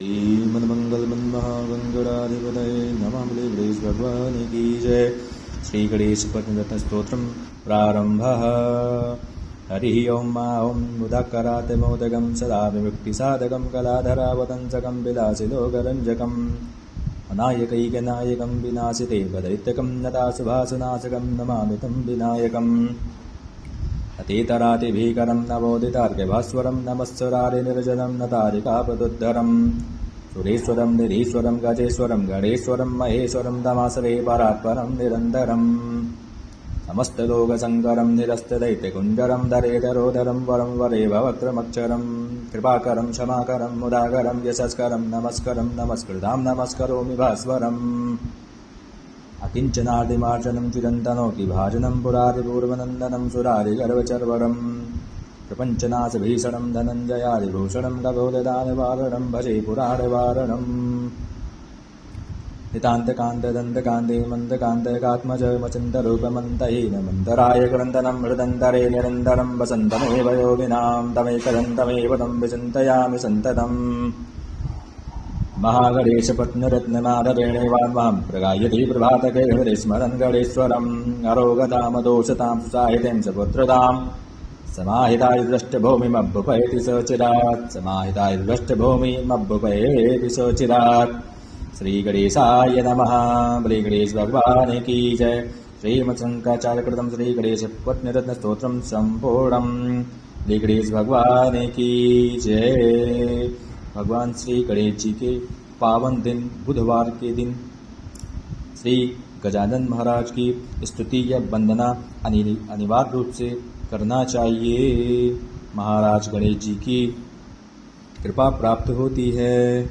श्रीमन्मङ्गलमन्महागङ्गणाधिपतये नमः। गणेश भगवान की जय। श्री गणेश पद्मरत्न स्तोत्रम प्रारंभः। हरि ओं मा ॐ मुदाकरात् मोदकं सदा विमुक्तिसाधकं कलाधरावतंसकं विलासिलोकरञ्जकम् अनायकैकनायकं विनाशिते वदैत्यकं नताशुभासुनाशकं नमामि तं विनायकम्। अतीतरातिभीकरं नवोदितार्घ्यभास्वरं नमस्सुरारिनिर्जनं नतारिकापदुद्धरम् सुरेश्वरं निधीश्वरं गजेश्वरं गणेश्वरं महेश्वरं तमासरे परात्परं निरन्तरम् समस्तलोकशङ्करं निरस्तदैत्यकुञ्जरं दरेदरोदरं वरं वरेव वक्त्रमक्षरं कृपाकरं क्षमाकरं मुदाकरं यशस्करं नमस्करं नमस्कृतां नमस्करोमि भास्वरम्। अकिञ्चनादिमार्जनं चिरन्तनोऽतिभाजनं पुरारिपूर्वनन्दनं सुरारिगर्वचर्वरं प्रपञ्चनाशभीषणं धनञ्जयादिभूषणं गभोददानवारणं भजे पुराणवारणम्। नितान्तकान्तदन्तकान्ते मन्दकान्तकात्मजमचिन्तरूपमन्तहीनमन्तराय क्रन्दनं हृदन्तरे निरन्तरं वसन्तमेव योगिनां तमेकदन्तमेव तं विचिन्तयामि सन्ततम्। महागणेशपत्नरत्नमादरेणैवान्मां प्रगायति प्रभातके हृदि स्मरन् गणेश्वरम् अरोगतामदोषतां सुसाहितें स पुत्रतां समाहिताय दृष्टभूमिमभ्युपैति सचिरात् समाहिताय दृष्टभूमिमभ्युपैति सचिरात्। श्री गणेशाय नमः। श्री गणेश भगवान की जय। श्रीमत्शंकराचार्यकृतं श्री गणेश पत्नरत्न स्तोत्रम संपूर्णम्। श्री गणेश भगवान की जय। भगवान श्री गणेश जी के पावन दिन बुधवार के दिन श्री गजानन महाराज की स्तुति या वंदना अनिवार्य रूप से करना चाहिए। महाराज गणेश जी की कृपा प्राप्त होती है।